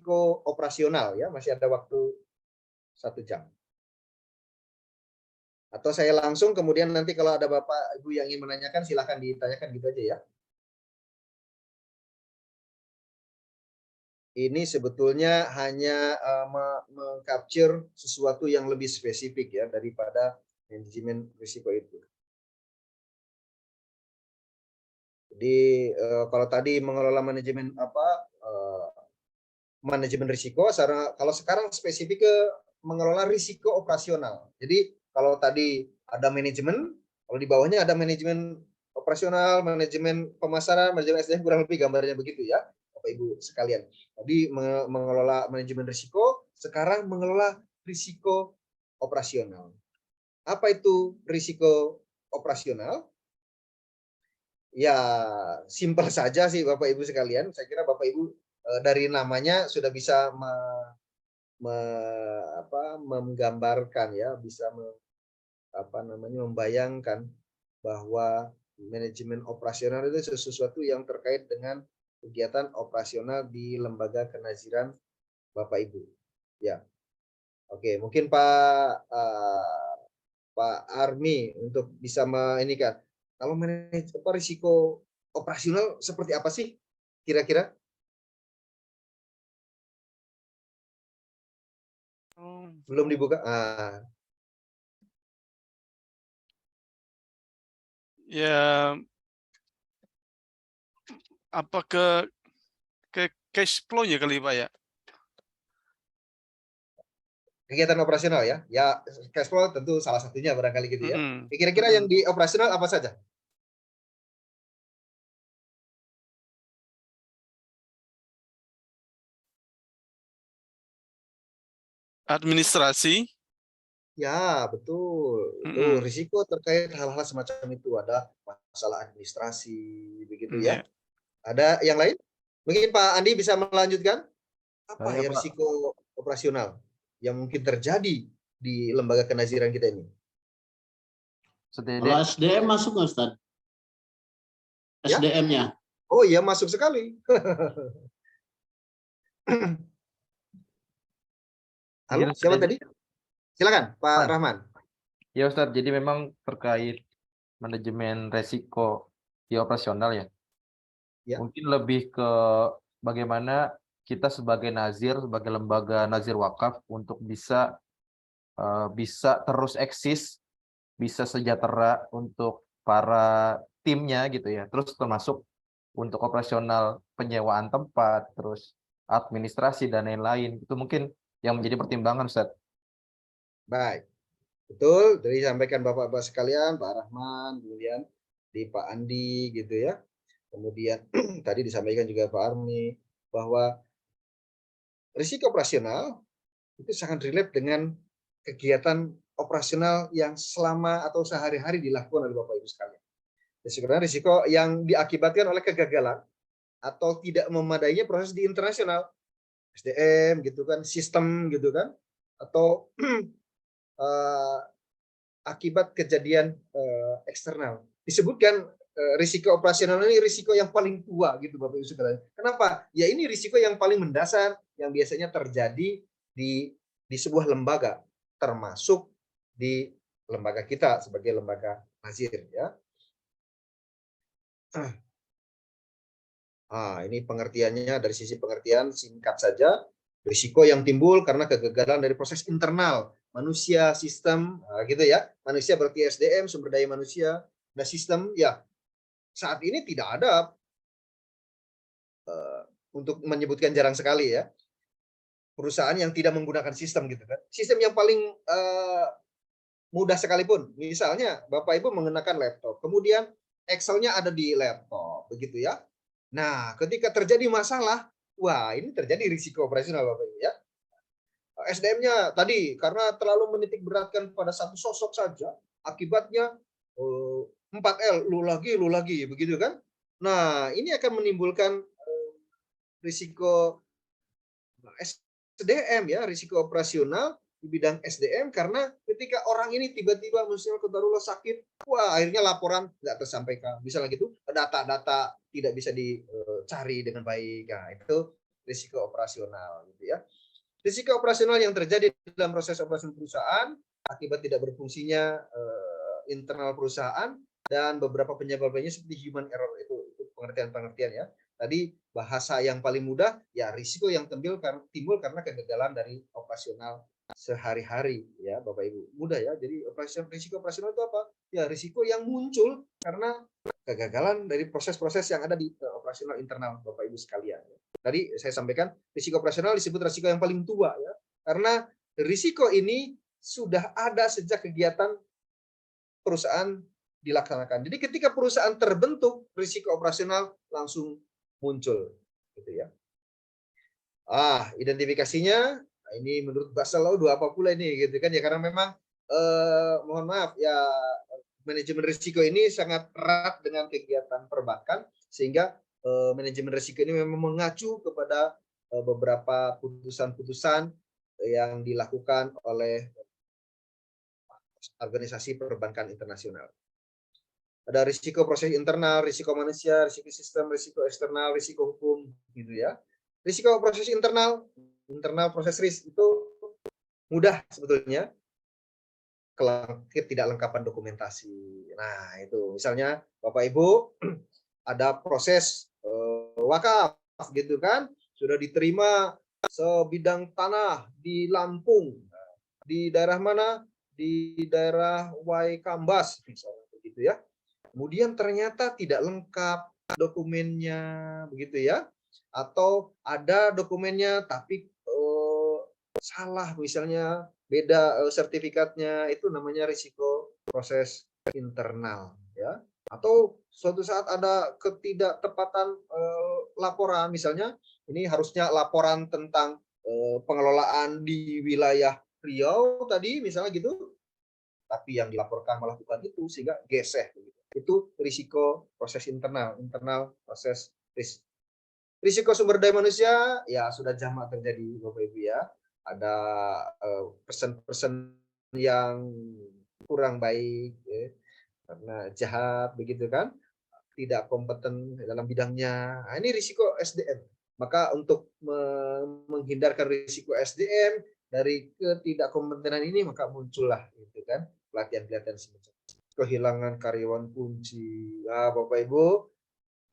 risiko operasional ya, masih ada waktu 1 jam. Atau saya langsung, kemudian nanti kalau ada Bapak Ibu yang ingin menanyakan silahkan ditanyakan gitu aja ya. Ini sebetulnya hanya mengcapture sesuatu yang lebih spesifik ya daripada manajemen risiko itu. Jadi kalau tadi mengelola manajemen manajemen risiko, kalau sekarang spesifik ke mengelola risiko operasional. Jadi kalau tadi ada manajemen, kalau di bawahnya ada manajemen operasional, manajemen pemasaran, manajemen SDM, kurang lebih gambarnya begitu ya, Bapak Ibu sekalian. Tadi mengelola manajemen risiko, sekarang mengelola risiko operasional. Apa itu risiko operasional? Ya, simpel saja sih Bapak Ibu sekalian. Saya kira Bapak Ibu dari namanya sudah bisa menggambarkan ya, bisa membayangkan bahwa manajemen operasional itu sesuatu yang terkait dengan kegiatan operasional di lembaga kenaziran Bapak Ibu. Ya, oke, mungkin Pak Armi untuk bisa ini kalau risiko operasional seperti apa sih kira-kira? Belum dibuka? Ya, apa ke cash flow-nya kali Pak ya? Kegiatan operasional ya. Ya, cash flow tentu salah satunya barangkali gitu ya. Kira-kira yang di operasional apa saja? Administrasi. Ya, betul. Itu risiko terkait hal-hal semacam itu. Ada masalah administrasi, begitu ya. Ada yang lain? Mungkin Pak Andi bisa melanjutkan. Apa ya risiko operasional yang mungkin terjadi di lembaga kenaziran kita ini? Kalau SDM masuk nggak, Ustaz? Ya? SDM-nya. Oh iya, masuk sekali. Halo, siapa tadi? Silakan, Pak Rahman. Ya Ustadz, jadi memang terkait manajemen resiko di operasional ya. Mungkin lebih ke bagaimana kita sebagai nazir, sebagai lembaga nazir wakaf untuk bisa terus eksis, bisa sejahtera untuk para timnya gitu ya. Terus termasuk untuk operasional penyewaan tempat, terus administrasi dan lain-lain. Itu mungkin yang menjadi pertimbangan, Ustadz. Baik. Betul, dari sampaikan Bapak-Bapak sekalian, Pak Rahman, kemudian di Pak Andi gitu ya. Kemudian tadi disampaikan juga Pak Armi bahwa risiko operasional itu sangat relate dengan kegiatan operasional yang selama atau sehari-hari dilakukan oleh Bapak Ibu sekalian. Sebenarnya risiko yang diakibatkan oleh kegagalan atau tidak memadainya proses di internasional, SDM gitu kan, sistem gitu kan, atau akibat kejadian eksternal. Disebutkan risiko operasional ini risiko yang paling tua gitu Bapak Ibu sekalian. Kenapa? Ya ini risiko yang paling mendasar yang biasanya terjadi di sebuah lembaga, termasuk di lembaga kita sebagai lembaga nazir ya. Ini pengertiannya dari sisi pengertian singkat saja. Risiko yang timbul karena kegagalan dari proses internal manusia, sistem, gitu ya. Manusia berarti SDM, sumber daya manusia. Nah, sistem ya saat ini tidak ada, untuk menyebutkan jarang sekali ya, perusahaan yang tidak menggunakan sistem gitu kan. Sistem yang paling mudah sekalipun. Misalnya Bapak Ibu menggunakan laptop, kemudian Excel-nya ada di laptop, begitu ya. Nah, ketika terjadi masalah, wah ini terjadi risiko operasional Bapak Ibu ya. SDM-nya tadi karena terlalu menitik beratkan pada satu sosok saja, akibatnya 4L, lu lagi, begitu kan? Nah, ini akan menimbulkan risiko SDM ya, risiko operasional di bidang SDM karena ketika orang ini tiba-tiba misalnya kodarullah sakit, wah akhirnya laporan nggak tersampaikan. Misalnya gitu, data-data tidak bisa dicari dengan baik. Nah, itu risiko operasional gitu ya. Risiko operasional yang terjadi dalam proses operasi perusahaan akibat tidak berfungsinya internal perusahaan dan beberapa penyebabnya seperti human error, itu pengertian-pengertian ya. Tadi bahasa yang paling mudah ya, risiko yang timbul karena kegagalan dari operasional sehari-hari ya Bapak Ibu. Mudah ya. Jadi risiko operasional itu apa? Ya risiko yang muncul karena kegagalan dari proses-proses yang ada di operasional internal Bapak Ibu sekalian. Tadi saya sampaikan risiko operasional disebut risiko yang paling tua ya. Karena risiko ini sudah ada sejak kegiatan perusahaan dilaksanakan. Jadi ketika perusahaan terbentuk, risiko operasional langsung muncul gitu ya. Identifikasinya ini menurut bahasa law apa pula ini gitu kan ya, karena memang mohon maaf ya, manajemen risiko ini sangat erat dengan kegiatan perbankan, sehingga manajemen risiko ini memang mengacu kepada beberapa putusan-putusan yang dilakukan oleh organisasi perbankan internasional. Ada risiko proses internal, risiko manusia, risiko sistem, risiko eksternal, risiko hukum gitu ya. Risiko proses internal proses risk itu mudah sebetulnya, tidak lengkapan dokumentasi. Nah, itu misalnya Bapak Ibu ada proses wakaf gitu kan, sudah diterima sebidang tanah di Lampung, di daerah mana? Di daerah Waikambas misalnya begitu ya. Kemudian ternyata tidak lengkap dokumennya begitu ya, atau ada dokumennya tapi salah misalnya, beda sertifikatnya, itu namanya risiko proses internal ya. Atau suatu saat ada ketidaktepatan laporan, misalnya ini harusnya laporan tentang pengelolaan di wilayah Riau tadi misalnya gitu, tapi yang dilaporkan malah bukan itu, sehingga geseh. Itu risiko proses internal proses risk. Risiko sumber daya manusia ya sudah jamak terjadi Bapak Ibu ya. Ada person yang kurang baik ya, karena jahat begitu kan, tidak kompeten dalam bidangnya. Nah, ini risiko SDM. Maka untuk menghindarkan risiko SDM dari ketidakkompetenan ini, maka muncullah gitu kan pelatihan-pelatihan semacam kehilangan karyawan kunci. Nah, Bapak Ibu,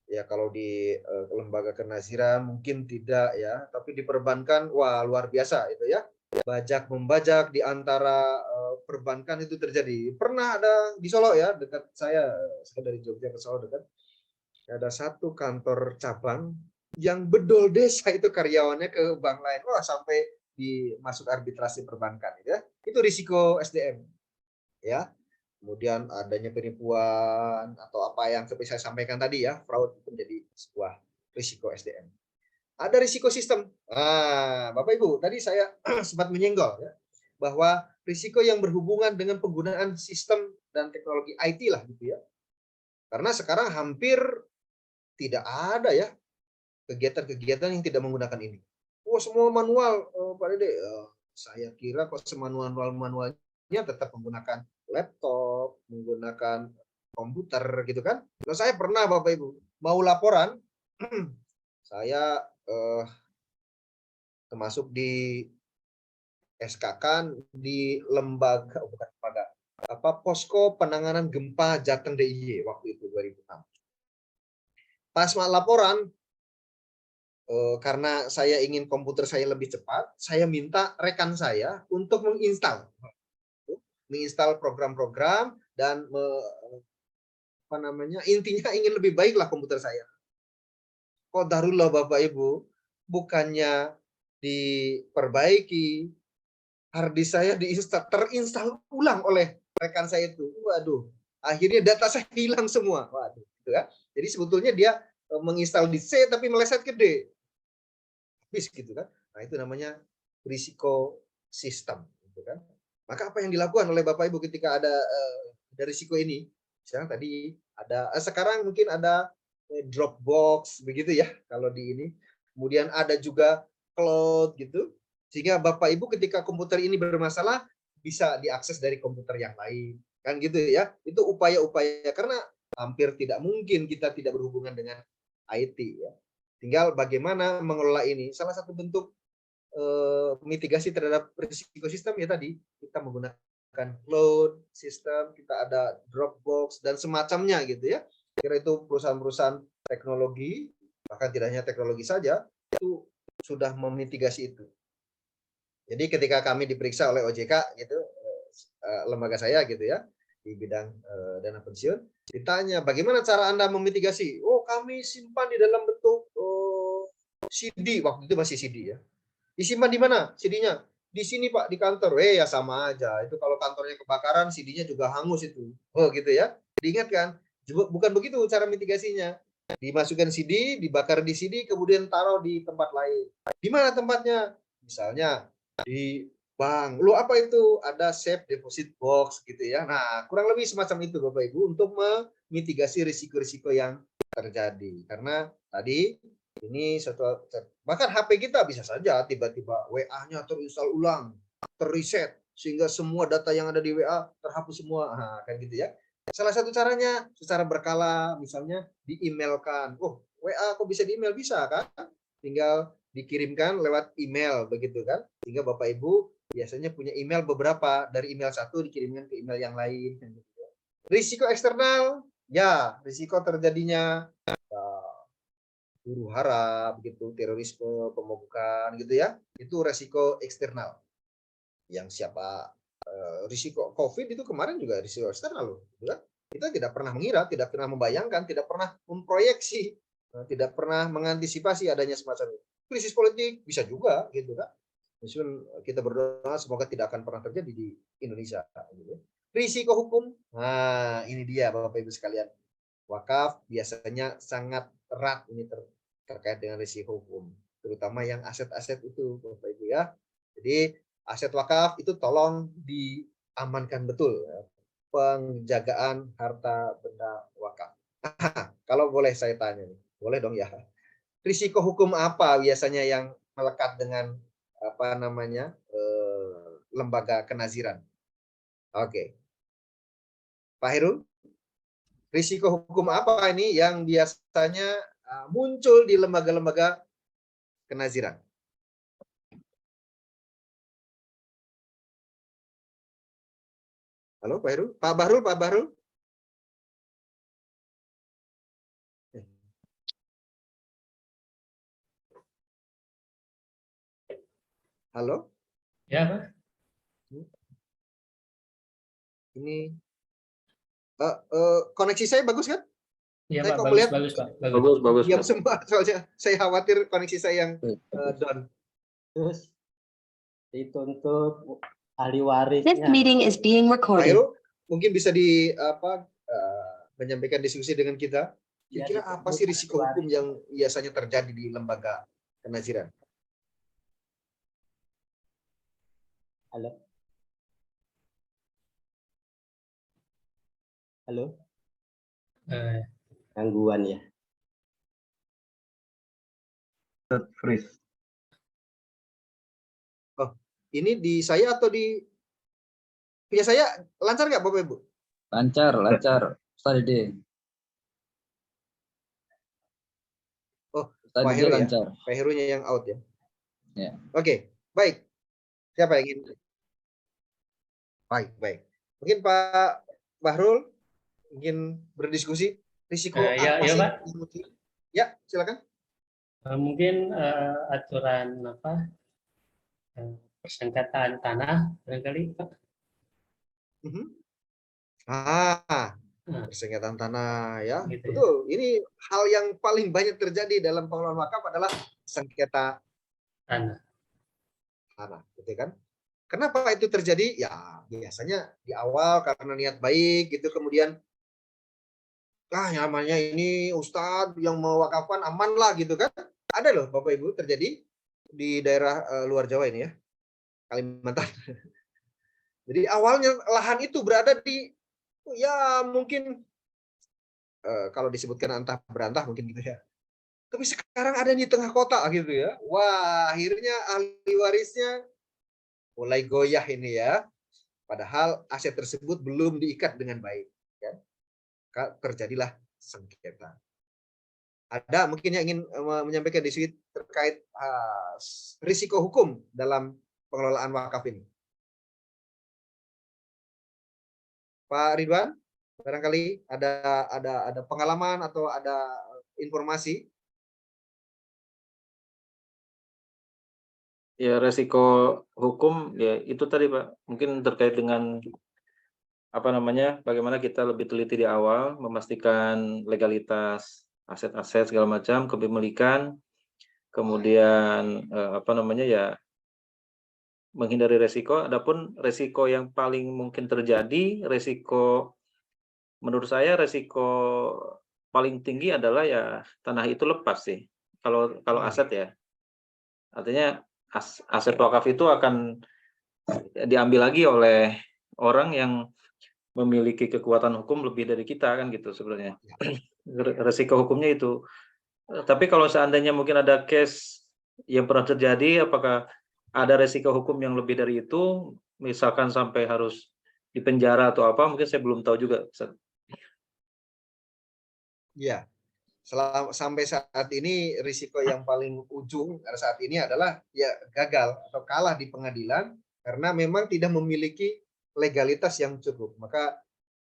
ya kalau di lembaga kenaziran mungkin tidak ya, tapi di perbankan wah luar biasa itu ya. Bajak membajak di antara perbankan itu terjadi. Pernah ada di Solo ya, dekat saya dari Jogja ke Solo dekat. Ada satu kantor cabang yang bedol desa itu karyawannya ke bank lain. Wah, sampai masuk arbitrasi perbankan ya. Itu risiko SDM. Ya. Kemudian adanya penipuan atau apa yang seperti saya sampaikan tadi ya, fraud itu menjadi sebuah risiko SDM. Ada risiko sistem. Bapak Ibu, tadi saya sempat menyenggol ya, bahwa risiko yang berhubungan dengan penggunaan sistem dan teknologi IT lah gitu ya. Karena sekarang hampir tidak ada ya kegiatan-kegiatan yang tidak menggunakan ini. Semua manual, Pak Dede. Saya kira kok manualnya tetap menggunakan laptop, menggunakan komputer gitu kan. Kalau saya pernah Bapak Ibu mau laporan, saya termasuk di SK-kan di lembaga posko penanganan gempa Jateng DIY waktu itu 2006. Pas laporan, karena saya ingin komputer saya lebih cepat, saya minta rekan saya untuk menginstal program-program dan intinya ingin lebih baik lah komputer saya. Qadarullah Bapak Ibu, bukannya diperbaiki, harddisk saya terinstall ulang oleh rekan saya itu. Waduh, akhirnya data saya hilang semua. Waduh, gitu ya. Jadi sebetulnya dia menginstal di C tapi meleset ke D. Habis gitu kan. Nah, itu namanya risiko sistem gitu kan. Maka apa yang dilakukan oleh Bapak Ibu ketika ada risiko ini? Misalnya tadi ada sekarang mungkin ada Dropbox begitu ya kalau di ini. Kemudian ada juga cloud gitu. Sehingga Bapak Ibu ketika komputer ini bermasalah bisa diakses dari komputer yang lain. Kan gitu ya. Itu upaya-upaya karena hampir tidak mungkin kita tidak berhubungan dengan IT ya. Tinggal bagaimana mengelola ini. Salah satu bentuk mitigasi terhadap risiko sistem ya tadi kita menggunakan cloud sistem, kita ada Dropbox dan semacamnya gitu ya. Kira itu perusahaan-perusahaan teknologi, bahkan tidak hanya teknologi saja, itu sudah memitigasi itu. Jadi ketika kami diperiksa oleh OJK gitu, lembaga saya gitu ya, di bidang dana pensiun, ditanya bagaimana cara Anda memitigasi? Oh, kami simpan di dalam bentuk CD, waktu itu masih CD ya. Disimpan di mana CD-nya? Di sini Pak, di kantor. Ya sama aja. Itu kalau kantornya kebakaran, CD-nya juga hangus itu. Oh gitu ya. Diingatkan, bukan begitu cara mitigasinya. Dimasukkan CD, dibakar di CD, kemudian taruh di tempat lain. Di mana tempatnya? Misalnya di bank. Lu apa itu? Ada safe deposit box gitu ya. Nah, kurang lebih semacam itu Bapak Ibu untuk memitigasi risiko-risiko yang terjadi. Karena tadi ini bahkan HP kita bisa saja tiba-tiba WA-nya terinstall ulang, terreset sehingga semua data yang ada di WA terhapus semua. Nah, kan gitu ya. Salah satu caranya secara berkala, misalnya di-emailkan. Oh, WA kok bisa di-email? Bisa kan? Tinggal dikirimkan lewat email begitu kan. Sehingga Bapak Ibu biasanya punya email beberapa, dari email satu dikirimkan ke email yang lain. Risiko eksternal, ya risiko terjadinya huru hara, begitu, terorisme, pemogokan gitu ya, itu resiko eksternal. Yang siapa risiko COVID itu kemarin juga risiko eksternal loh, gitu kan? Kita tidak pernah mengira, tidak pernah membayangkan, tidak pernah memproyeksi, tidak pernah mengantisipasi adanya semacam itu. Krisis politik bisa juga, gitu kan? Meskipun kita berdoa semoga tidak akan pernah terjadi di Indonesia. Gitu. Risiko hukum, nah ini dia Bapak Ibu sekalian. Wakaf biasanya sangat erat ini terkait dengan risiko hukum, terutama yang aset-aset itu Bapak Ibu ya. Jadi aset wakaf itu tolong diamankan betul ya. Penjagaan harta benda wakaf. Kalau boleh saya tanya nih, boleh dong ya. Risiko hukum apa biasanya yang melekat dengan apa namanya lembaga kenaziran? Oke, Pak Heru. Risiko hukum apa ini yang biasanya muncul di lembaga-lembaga kenaziran? Halo Pak Heru? Pak Bahrul, Pak Bahrul? Halo? Ya, Pak. Ini koneksi saya bagus kan? Iya, Saya Pak. kok Bagus, melihat bagus, Pak. Bagus. diam semua, soalnya saya khawatir koneksi saya yang down. Terus dituntut ahli This warisnya. meeting is being Pak recorded. Heru, mungkin bisa menyampaikan diskusi dengan kita. Ya, Kira-kira apa sih risiko hukum yang biasanya terjadi di lembaga kenaziran? Halo. Halo. Gangguan ya. Freeze. Oh, ini di saya atau di punya saya lancar nggak Bapak Ibu? Lancar. Ustaz Dede. Oh, Ustaz Pak Dede Heru ya? lancar. Pak Herunya yang out ya? Ya. Oke, baik. Siapa yang ingin? Baik. Mungkin Pak Bahrul ingin berdiskusi risiko Ya, apa ya, sih? Pak. Ya, silakan. Mungkin aturan persengketaan tanah barangkali, Pak. Persengketaan tanah ya. Gitu ya. Betul. Ini hal yang paling banyak terjadi dalam pengelolaan wakaf adalah sengketa Tanah. gitu kan. Kenapa itu terjadi? Ya, biasanya di awal karena niat baik gitu, kemudian namanya ini Ustadz yang mewakafkan aman lah gitu kan. Ada loh Bapak Ibu terjadi di daerah luar Jawa ini ya. Kalimantan. Jadi awalnya lahan itu berada di ya mungkin kalau disebutkan antah berantah mungkin gitu ya. Tapi sekarang ada di tengah kota gitu ya. Wah, akhirnya ahli warisnya mulai goyah ini ya. Padahal aset tersebut belum diikat dengan baik. Ya. Terjadilah sengketa. Ada mungkin yang ingin menyampaikan di sini terkait risiko hukum dalam pengelolaan wakaf ini. Pak Ridwan, barangkali ada pengalaman atau ada informasi? Ya, resiko hukum ya itu tadi Pak, mungkin terkait dengan bagaimana kita lebih teliti di awal, memastikan legalitas aset-aset segala macam, kepemilikan, kemudian ya menghindari resiko. Adapun resiko yang paling mungkin terjadi, menurut saya resiko paling tinggi adalah ya tanah itu lepas sih. Kalau aset ya, artinya aset wakaf itu akan diambil lagi oleh orang yang memiliki kekuatan hukum lebih dari kita kan gitu sebenarnya. Resiko hukumnya itu. Tapi kalau seandainya mungkin ada case yang pernah terjadi, apakah ada resiko hukum yang lebih dari itu, misalkan sampai harus dipenjara atau apa, mungkin saya belum tahu juga. Ya, sampai saat ini risiko yang paling ujung saat ini adalah ya gagal atau kalah di pengadilan karena memang tidak memiliki legalitas yang cukup. Maka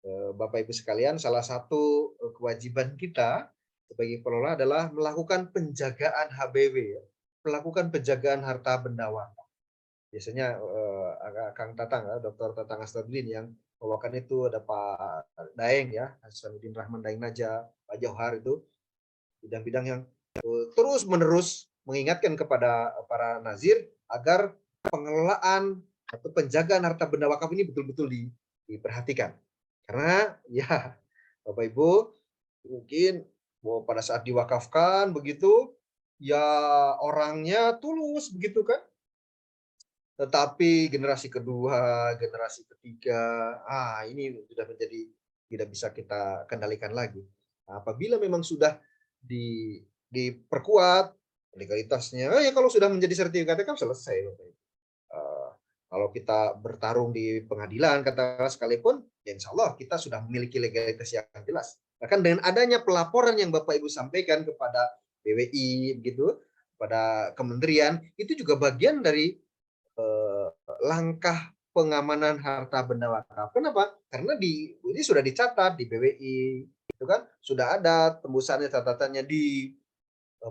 Bapak Ibu sekalian, salah satu kewajiban kita sebagai pengelola adalah melakukan penjagaan HBW, ya. Melakukan penjagaan harta benda wakaf. Biasanya Kang Tatang, Dr. Tatang Astadudin yang bawakan itu, ada Pak Daeng ya, Hasanuddin Rahman Daeng Naja, Pak Johar, itu bidang-bidang yang terus-menerus mengingatkan kepada para nazir agar pengelolaan atau penjagaan harta benda wakaf ini betul-betul diperhatikan. Karena ya Bapak Ibu mungkin pada saat diwakafkan begitu ya orangnya tulus begitu kan. Tetapi generasi kedua, generasi ketiga, ini sudah menjadi tidak bisa kita kendalikan lagi. Nah, apabila memang sudah diperkuat legalitasnya, ya kalau sudah menjadi sertifikat kan selesai. Kalau kita bertarung di pengadilan katakanlah sekalipun, ya insya Allah kita sudah memiliki legalitas yang jelas. Bahkan dengan adanya pelaporan yang Bapak Ibu sampaikan kepada BWI, begitu, pada kementerian, itu juga bagian dari langkah pengamanan harta benda wakaf. Kenapa? Karena ini sudah dicatat di BWI, itu kan sudah ada tembusannya, catatannya di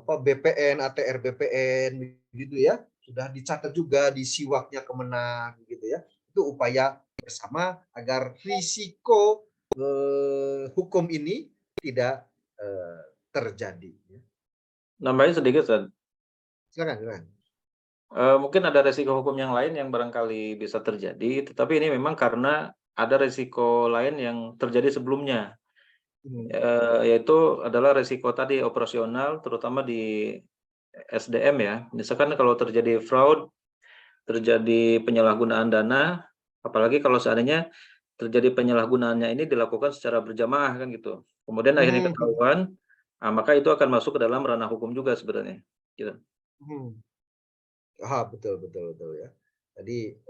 BPN, ATR BPN, gitu ya. Sudah dicatat juga di siwaknya Kemenang, gitu ya. Itu upaya bersama agar risiko hukum ini tidak terjadi. Nambahin sedikit, Ustaz. Silakan. Mungkin ada resiko hukum yang lain yang barangkali bisa terjadi, tetapi ini memang karena ada resiko lain yang terjadi sebelumnya, yaitu adalah resiko tadi operasional, terutama di SDM ya. Misalkan kalau terjadi fraud, terjadi penyalahgunaan dana, apalagi kalau seandainya terjadi penyalahgunaannya ini dilakukan secara berjamaah kan gitu. Kemudian akhirnya ketahuan, maka itu akan masuk ke dalam ranah hukum juga sebenarnya. Gitu. Betul ya.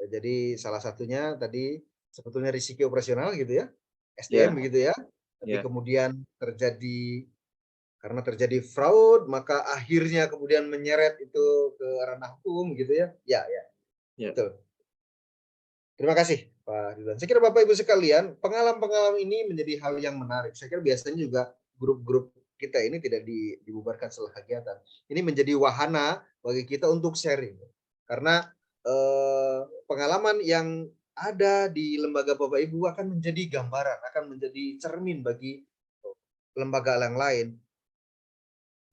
Jadi salah satunya tadi sebetulnya risiko operasional gitu ya, SDM begitu ya. Tapi kemudian karena terjadi fraud, maka akhirnya kemudian menyeret itu ke ranah hukum gitu ya. Ya. Betul. Terima kasih Pak Ridwan. Saya kira Bapak Ibu sekalian, pengalaman ini menjadi hal yang menarik. Saya kira biasanya juga grup-grup kita ini tidak dibubarkan setelah kegiatan. Ini menjadi wahana bagi kita untuk sharing. Karena pengalaman yang ada di lembaga Bapak Ibu akan menjadi gambaran, akan menjadi cermin bagi lembaga yang lain.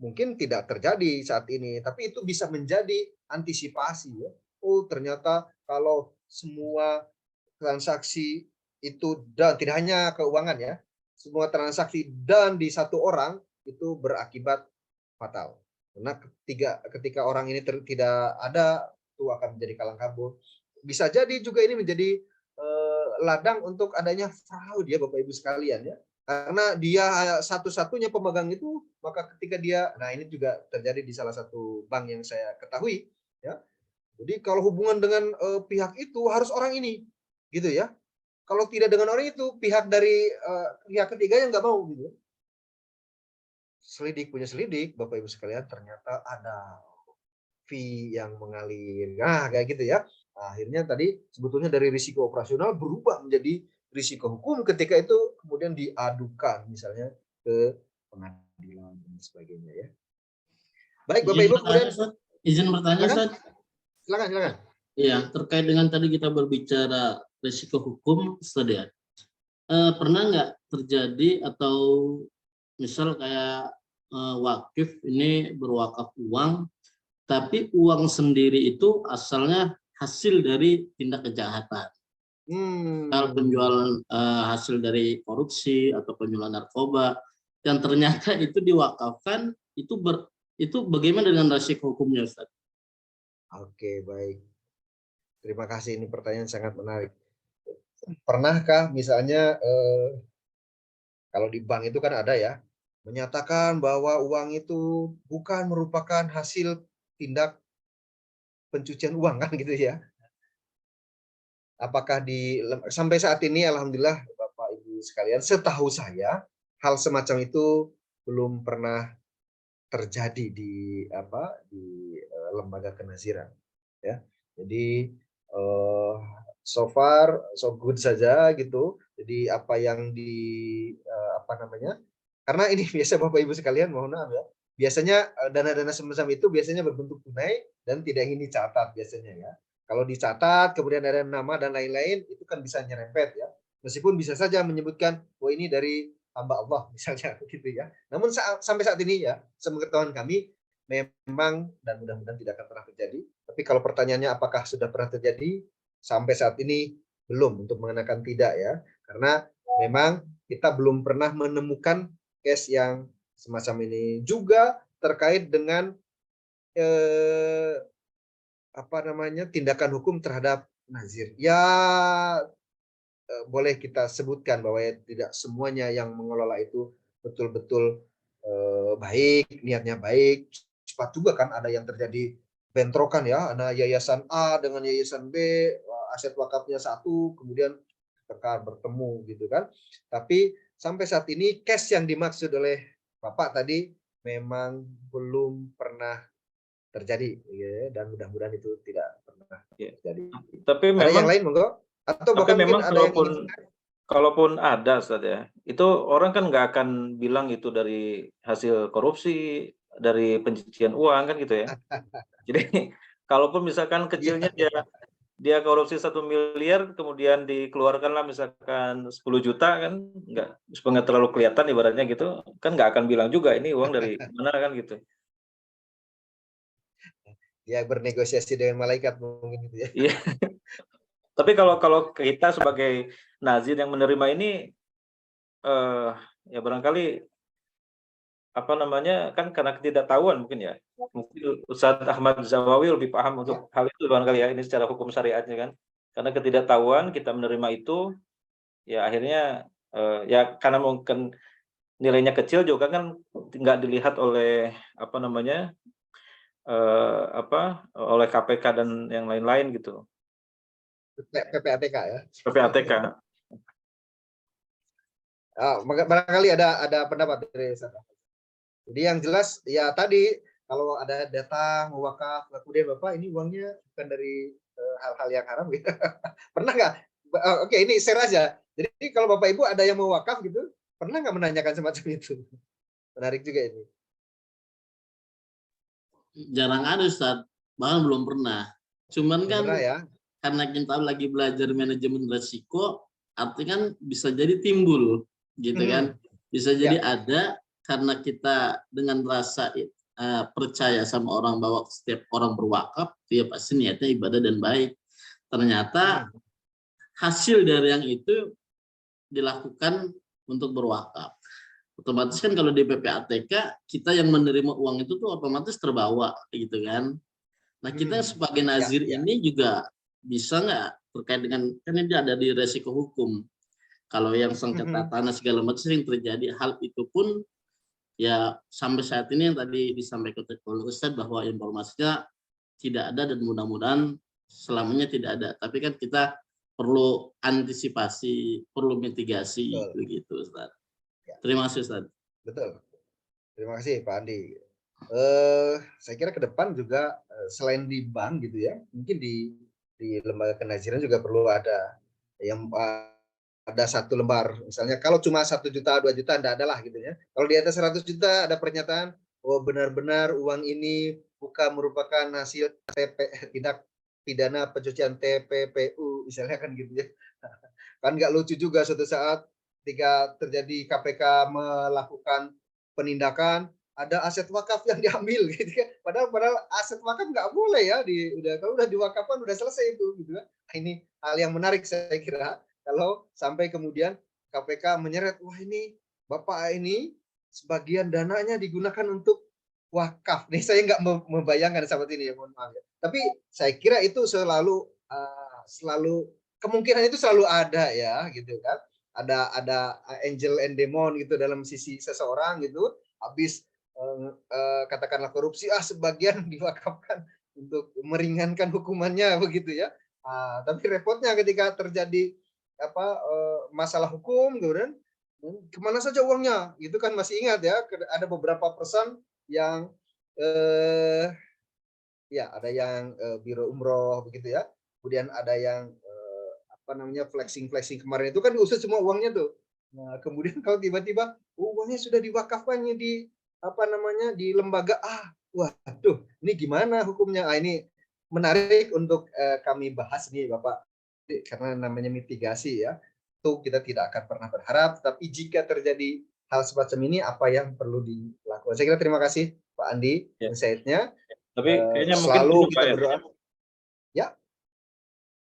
Mungkin tidak terjadi saat ini, tapi itu bisa menjadi antisipasi ya. Oh, ternyata kalau semua transaksi itu, dan tidak hanya keuangan ya, semua transaksi dan di satu orang itu berakibat fatal. Karena ketika orang ini tidak ada, itu akan menjadi kalang kabut. Bisa jadi juga ini menjadi ladang untuk adanya fraud ya Bapak Ibu sekalian ya. Karena dia satu-satunya pemegang itu, maka ketika dia, nah ini juga terjadi di salah satu bank yang saya ketahui ya. Jadi kalau hubungan dengan pihak itu harus orang ini, gitu ya. Kalau tidak dengan orang itu, pihak dari pihak ketiga yang nggak mau gitu. punya selidik, Bapak Ibu sekalian, ternyata ada fee yang mengalir. Nah, kayak gitu ya. Nah, akhirnya tadi sebetulnya dari risiko operasional berubah menjadi risiko hukum ketika itu kemudian diadukan misalnya ke pengadilan dan sebagainya ya. Baik, Bapak Ibu, kemudian Izin bertanya, silakan. Ustaz. Silakan. Iya, terkait dengan tadi kita berbicara risiko hukum, Ustaz ya. Pernah nggak terjadi atau misal kayak wakif ini berwakaf uang, tapi uang sendiri itu asalnya hasil dari tindak kejahatan. Kalau penjualan hasil dari korupsi atau penjualan narkoba, dan ternyata itu diwakafkan, itu bagaimana dengan risiko hukumnya, Ustaz? Oke, baik. Terima kasih, ini pertanyaan sangat menarik. Pernahkah misalnya kalau di bank itu kan ada ya, menyatakan bahwa uang itu bukan merupakan hasil tindak pencucian uang kan gitu ya. Apakah sampai saat ini alhamdulillah Bapak Ibu sekalian, setahu saya hal semacam itu belum pernah terjadi di lembaga kenaziran ya. Jadi so far so good saja gitu. Jadi apa yang karena ini biasa Bapak Ibu sekalian, mohon maaf ya, biasanya dana-dana semacam itu biasanya berbentuk tunai dan tidak ingin dicatat biasanya ya. Kalau dicatat kemudian ada nama dan lain-lain, itu kan bisa nyerempet ya. Meskipun bisa saja menyebutkan, oh ini dari hamba Allah misalnya gitu ya. Namun sampai saat ini ya, sepengetahuan kami memang dan mudah-mudahan tidak akan pernah terjadi. Tapi kalau pertanyaannya apakah sudah pernah terjadi, sampai saat ini belum, untuk mengenakan tidak ya. Karena memang kita belum pernah menemukan case yang semacam ini. Juga terkait dengan tindakan hukum terhadap nazir. Ya boleh kita sebutkan bahwa ya, tidak semuanya yang mengelola itu betul-betul baik, niatnya baik. Cepat juga kan ada yang terjadi bentrokan ya, ada yayasan A dengan yayasan B, aset wakafnya satu, kemudian bertemu gitu kan. Tapi sampai saat ini case yang dimaksud oleh Bapak tadi memang belum pernah terjadi ya, dan mudah-mudahan itu tidak pernah terjadi. Tapi ada memang yang lain monggo, atau tapi bahkan memang mungkin ada yang kalaupun ada, Ustaz ya, itu orang kan nggak akan bilang itu dari hasil korupsi, dari pencucian uang kan gitu ya. Jadi kalaupun misalkan kecilnya dia korupsi 1 miliar, kemudian dikeluarkanlah misalkan 10 juta kan, nggak terlalu kelihatan ibaratnya gitu, kan nggak akan bilang juga ini uang dari mana kan gitu. ya bernegosiasi dengan malaikat mungkin gitu ya. Iya. Tapi kalau kita sebagai nazir yang menerima ini, ya barangkali kan karena ketidaktahuan mungkin ya. Mungkin Ustadz Ahmad Zawawi lebih paham untuk hal itu barangkali ya, ini secara hukum syariatnya kan. Karena ketidaktahuan kita menerima itu, ya akhirnya ya karena mungkin nilainya kecil juga kan nggak dilihat oleh oleh KPK dan yang lain-lain gitu. PPATK ya. PPATK. Barangkali ada pendapat dari saya. Jadi yang jelas ya tadi kalau ada data mewakaf, kemudian Bapak ini uangnya bukan dari hal-hal yang haram gitu. Pernah nggak? Oke, ini share aja. Jadi kalau Bapak Ibu ada yang mewakaf gitu, pernah nggak menanyakan semacam itu? Menarik juga ini. Jarang ada, Ustaz. Bahkan belum pernah. Cuman kan Pernah ya? karena kita lagi belajar manajemen risiko, artinya kan bisa jadi timbul, gitu kan? Bisa jadi ada karena kita dengan rasa percaya sama orang bahwa setiap orang berwakaf, dia pasti niatnya ibadah dan baik. Ternyata hasil dari yang itu dilakukan untuk berwakaf. Otomatis kan kalau di PPATK kita yang menerima uang itu tuh otomatis terbawa gitu kan. Nah kita sebagai nazir ini juga bisa nggak terkait dengan, kan ini ada di resiko hukum. Kalau yang sengketa tanah segala macam yang terjadi, hal itu pun ya sampai saat ini yang tadi disampaikan oleh Ustadz bahwa informasinya tidak ada dan mudah-mudahan selamanya tidak ada. Tapi kan kita perlu antisipasi, perlu mitigasi begitu Ustadz. Terima kasih Ustadz. Betul. Terima kasih Pak Andi. Saya kira ke depan juga selain di bank gitu ya, mungkin di lembaga kenaziran juga perlu ada yang ada satu lembar. Misalnya kalau cuma 1 juta, 2 juta enggak ada lah gitu ya. Kalau di atas 100 juta ada pernyataan, oh benar-benar uang ini bukan merupakan hasil tindak pidana pencucian TPPU misalnya kan gitu ya. Kan nggak lucu juga suatu saat ketika terjadi KPK melakukan penindakan ada aset wakaf yang diambil gitu kan. Padahal aset wakaf nggak boleh ya kalau udah diwakafkan udah selesai itu gitu kan. Nah, ini hal yang menarik saya kira kalau sampai kemudian KPK menyeret wah ini Bapak ini sebagian dananya digunakan untuk wakaf. Nih saya nggak membayangkan sahabat ini ya, mohon maaf ya. Tapi saya kira itu selalu kemungkinan itu selalu ada ya gitu kan. Ada angel and demon gitu dalam sisi seseorang gitu. Habis katakanlah korupsi sebagian diwakafkan untuk meringankan hukumannya begitu ya. Tapi repotnya ketika terjadi masalah hukum kemudian kemana saja uangnya itu kan masih ingat ya ada beberapa persen yang ya ada yang biro umroh begitu ya, kemudian ada yang flexing kemarin itu kan diusut semua uangnya tuh. Nah kemudian kalau tiba-tiba uangnya sudah diwakafkannya di di lembaga waduh ini gimana hukumnya. Ini menarik untuk kami bahas nih Bapak karena namanya mitigasi ya. Itu kita tidak akan pernah berharap, tapi jika terjadi hal semacam ini apa yang perlu dilakukan. Saya kira terima kasih Pak Andi insight-nya. Tapi kayaknya selalu mungkin kita berdoa. Ya.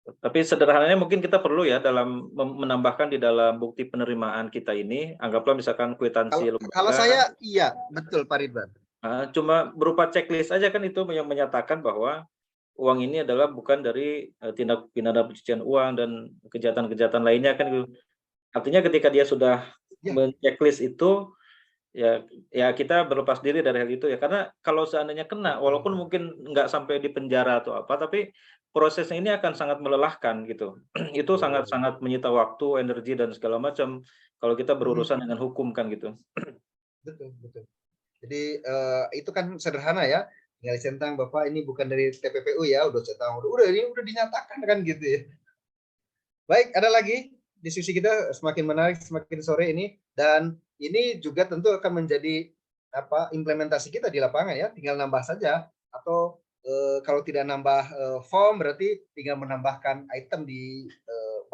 Tapi sederhananya mungkin kita perlu ya dalam menambahkan di dalam bukti penerimaan kita ini, anggaplah misalkan kwitansi lembaga. Kalau saya iya, betul Pak Ridwan. Cuma berupa checklist aja kan itu yang menyatakan bahwa uang ini adalah bukan dari tindak pidana pencucian uang dan kejahatan-kejahatan lainnya kan gitu. Artinya ketika dia sudah men-checklist itu ya kita berlepas diri dari hal itu ya, karena kalau seandainya kena walaupun mungkin nggak sampai di penjara atau apa, tapi prosesnya ini akan sangat melelahkan gitu. Itu sangat-sangat menyita waktu, energi dan segala macam kalau kita berurusan dengan hukum kan gitu. Betul. Jadi itu kan sederhana ya. Tinggal centang Bapak ini bukan dari TPPU ya, udah centang ini udah dinyatakan kan gitu ya. Baik, ada lagi diskusi kita semakin menarik semakin sore ini, dan ini juga tentu akan menjadi implementasi kita di lapangan ya, tinggal nambah saja atau kalau tidak nambah form berarti tinggal menambahkan item di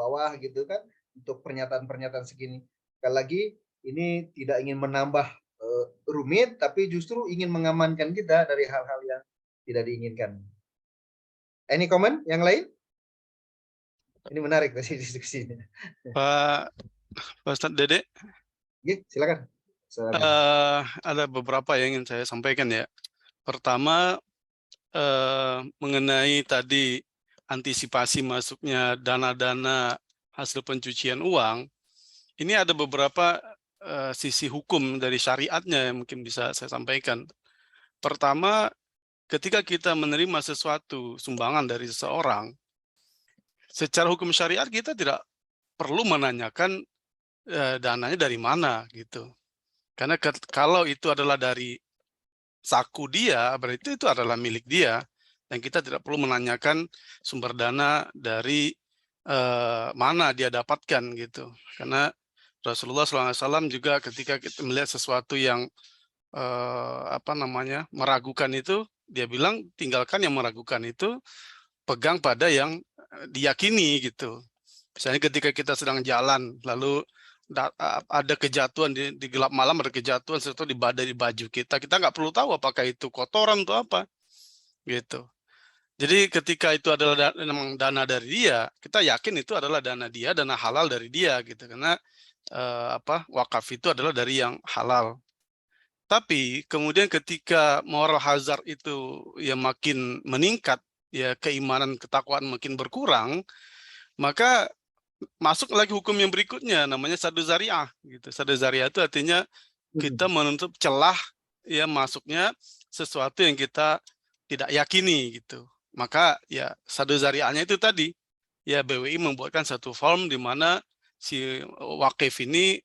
bawah gitu kan untuk pernyataan-pernyataan segini. Sekali lagi ini tidak ingin menambah rumit, tapi justru ingin mengamankan kita dari hal-hal yang tidak diinginkan. Any comment yang lain? Ini menarik tadi diskusinya. Pak Ustadz Dede. Ya, silakan. Ada beberapa yang ingin saya sampaikan ya. Pertama mengenai tadi antisipasi masuknya dana-dana hasil pencucian uang. Ini ada beberapa sisi hukum dari syariatnya yang mungkin bisa saya sampaikan. Pertama, ketika kita menerima sesuatu sumbangan dari seseorang, secara hukum syariat kita tidak perlu menanyakan dananya dari mana gitu. Karena kalau itu adalah dari saku dia, berarti itu adalah milik dia, dan kita tidak perlu menanyakan sumber dana dari mana dia dapatkan gitu. Karena Rasulullah SAW juga ketika kita melihat sesuatu yang meragukan itu, dia bilang tinggalkan yang meragukan itu, pegang pada yang diyakini gitu. Misalnya ketika kita sedang jalan, lalu ada kejatuhan di gelap malam, ada kejatuhan sesuatu di baju kita nggak perlu tahu apakah itu kotoran atau apa gitu. Jadi ketika itu adalah memang dana dari dia, kita yakin itu adalah dana dia, dana halal dari dia gitu, karena wakaf itu adalah dari yang halal. Tapi kemudian ketika moral hazard itu ya makin meningkat, ya keimanan ketakwaan makin berkurang, maka masuk lagi hukum yang berikutnya, namanya sadu zariah gitu. Sadu zariah itu artinya kita menutup celah ya masuknya sesuatu yang kita tidak yakini gitu. Maka ya sadu zariahnya itu tadi ya BWI membuatkan satu form di mana si wakif ini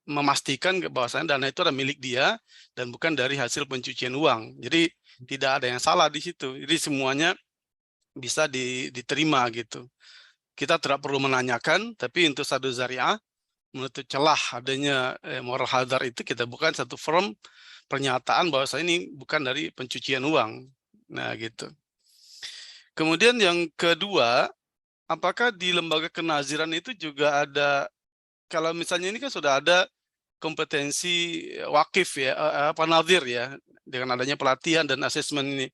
memastikan bahwasanya dana itu adalah milik dia dan bukan dari hasil pencucian uang. Jadi tidak ada yang salah di situ. Jadi semuanya bisa diterima gitu. Kita tidak perlu menanyakan, tapi untuk sadu zariah menutup celah adanya moral hazard itu kita bukan satu form pernyataan bahwa ini bukan dari pencucian uang. Nah gitu. Kemudian yang kedua, apakah di lembaga kenaziran itu juga ada, kalau misalnya ini kan sudah ada kompetensi wakif ya, nazir ya, dengan adanya pelatihan dan asesmen ini.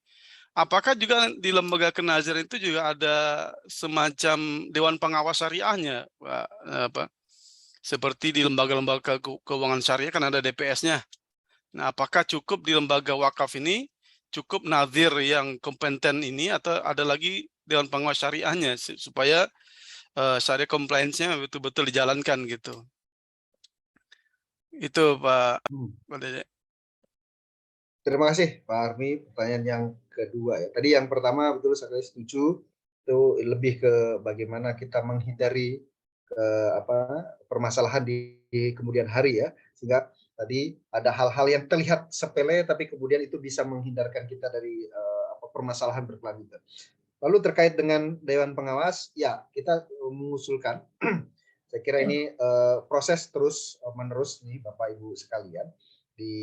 Apakah juga di lembaga kenaziran itu juga ada semacam dewan pengawas syariahnya, Pak? Seperti di lembaga-lembaga keuangan syariah kan ada DPS-nya. Nah, apakah cukup di lembaga wakaf ini cukup nazir yang kompeten ini atau ada lagi dewan pengawas syariahnya supaya syariah compliance-nya betul-betul dijalankan gitu? Itu Pak Dede. Terima kasih Pak Armi, pertanyaan yang kedua ya. Tadi yang pertama betul saya setuju, itu lebih ke bagaimana kita menghindari permasalahan di kemudian hari ya, sehingga tadi ada hal-hal yang terlihat sepele tapi kemudian itu bisa menghindarkan kita dari permasalahan berkelanjutan. Lalu terkait dengan Dewan Pengawas, ya kita mengusulkan, saya kira ini proses terus menerus nih Bapak Ibu sekalian. Di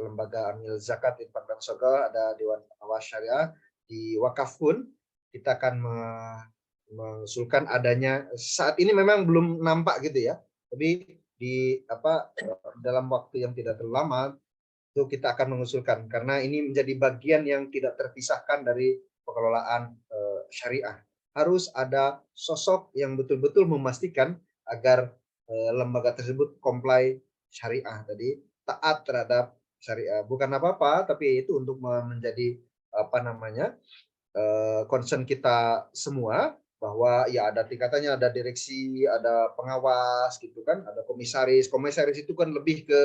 lembaga amil zakat Infak dan Sedekah ada Dewan Pengawas Syariah, di wakaf pun kita akan mengusulkan adanya, saat ini memang belum nampak gitu ya, tapi di dalam waktu yang tidak terlalu lama itu kita akan mengusulkan, karena ini menjadi bagian yang tidak terpisahkan dari pengelolaan syariah. Harus ada sosok yang betul-betul memastikan agar lembaga tersebut comply syariah tadi, taat terhadap syariah, bukan apa-apa, tapi itu untuk menjadi concern kita semua, bahwa ya ada tingkatannya, ada direksi, ada pengawas gitu kan, ada komisaris. Komisaris itu kan lebih ke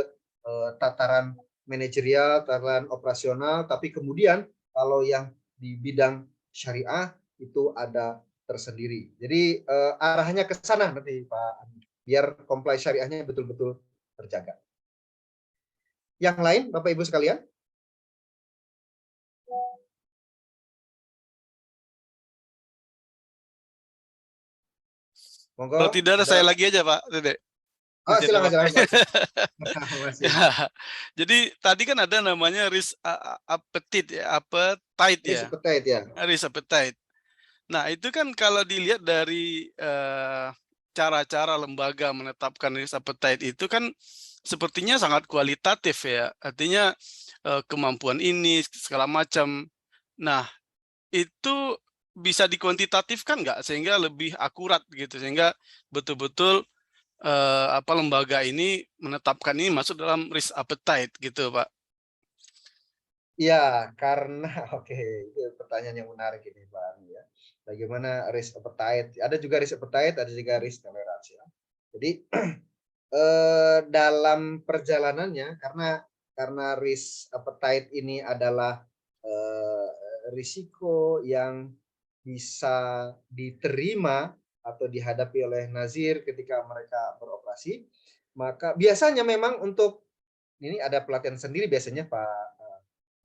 tataran manajerial, tataran operasional, tapi kemudian kalau yang di bidang syariah itu ada tersendiri. Jadi arahnya ke sana nanti Pak, biar comply syariahnya betul-betul terjaga. Yang lain, Bapak Ibu sekalian? Monggo. Kalau tidak ada saya lagi aja Pak Dede. Oh, silakan. Jadi tadi kan ada namanya risk appetite ya, Risk appetite ya. Risk appetite. Nah itu kan kalau dilihat dari cara-cara lembaga menetapkan risk appetite itu kan sepertinya sangat kualitatif ya, artinya kemampuan ini segala macam. Nah itu bisa dikuantitatifkan nggak sehingga lebih akurat gitu, sehingga betul-betul lembaga ini menetapkan ini masuk dalam risk appetite gitu Pak? Ya, karena itu pertanyaan yang menarik ini Pak. Ya. Bagaimana risk appetite? Ada juga risk appetite, ada juga risk tolerance ya. Jadi dalam perjalanannya, karena risk appetite ini adalah risiko yang bisa diterima atau dihadapi oleh nazir ketika mereka beroperasi, maka biasanya memang untuk ini ada pelatihan sendiri biasanya Pak